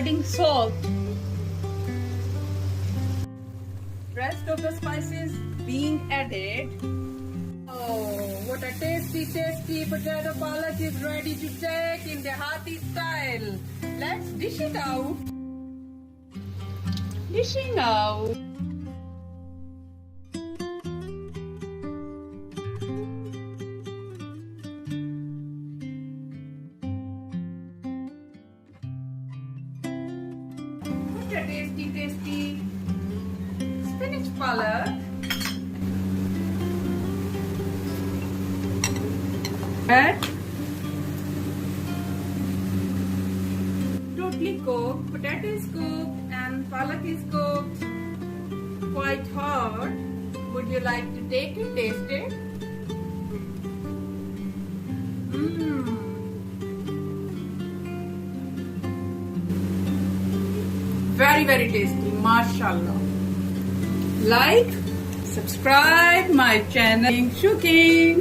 adding salt. Rest of the spices being added. Oh, what a tasty potato palak is ready to take in the hearty style. Let's dish it out. Dishing out. What a tasty spinach palak. Totally cooked, potato is cooked and palak is cooked. Quite hot. Would you like to take it, taste it? Very tasty, mashallah. Like, subscribe my channel, Cooking.